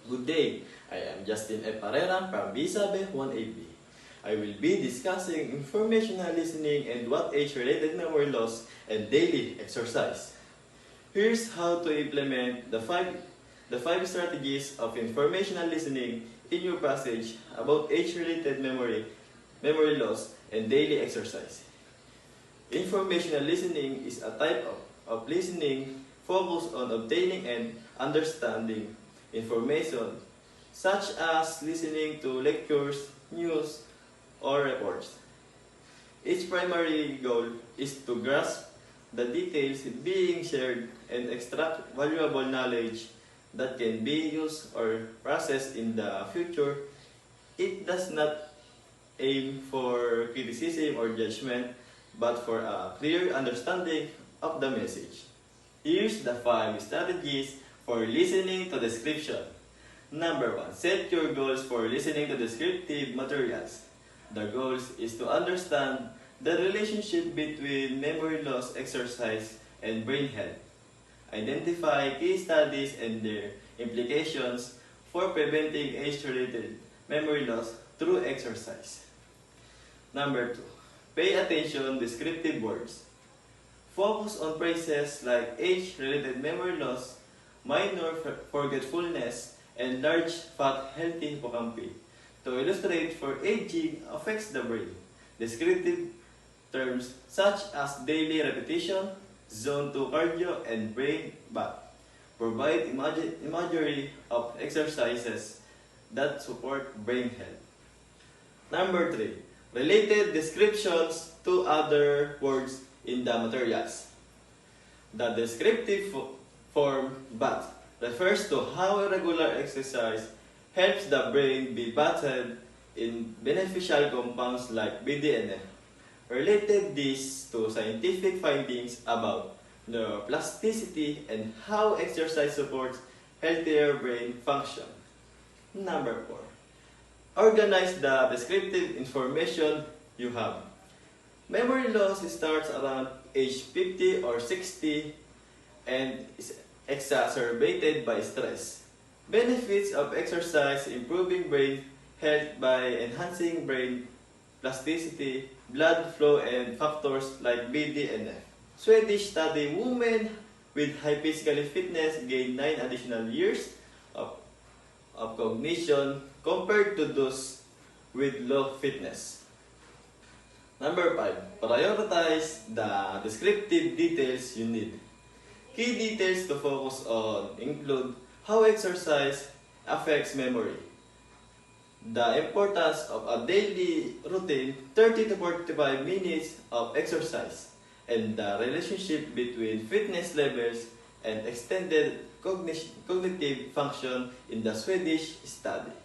Good day, I am Justin E. Parera from B7 1AB. I will be discussing informational listening and what age-related memory loss and daily exercise. Here's how to implement the five strategies of informational listening in your passage about age-related memory loss, and daily exercise. Informational listening is a type of listening focused on obtaining and understanding information, such as listening to lectures, news, or reports. Its primary goal is to grasp the details being shared and extract valuable knowledge that can be used or processed in the future. It does not aim for criticism or judgment, but for a clear understanding of the message. Here's the 5 strategies for listening to description. Number 1. Set your goals for listening to descriptive materials. The goals is to understand the relationship between memory loss exercise and brain health. Identify key studies and their implications for preventing age-related memory loss through exercise. Number 2. Pay attention descriptive words. Focus on phrases like age-related memory loss, minor forgetfulness, and large fat healthy hippocampi to illustrate for aging affects the brain. Descriptive terms such as daily repetition, zone 2 cardio, and brain bath provide imagery of exercises that support brain health. Number 3. Related descriptions to other words in the materials. The descriptive form bath refers to how regular exercise helps the brain be bathed in beneficial compounds like BDNF. Related this to scientific findings about neuroplasticity and how exercise supports healthier brain function. Number 4. Organize the descriptive information you have. Memory loss starts around age 50 or 60 and is exacerbated by stress. Benefits of exercise: improving brain health by enhancing brain plasticity, blood flow, and factors like BDNF. Swedish study: women with high physical fitness gain 9 additional years of cognition compared to those with low fitness. Number 5. Prioritize the descriptive details you need. Key details to focus on include how exercise affects memory, the importance of a daily routine, 30 to 45 minutes of exercise, and the relationship between fitness levels and extended cognitive function in the Swedish study.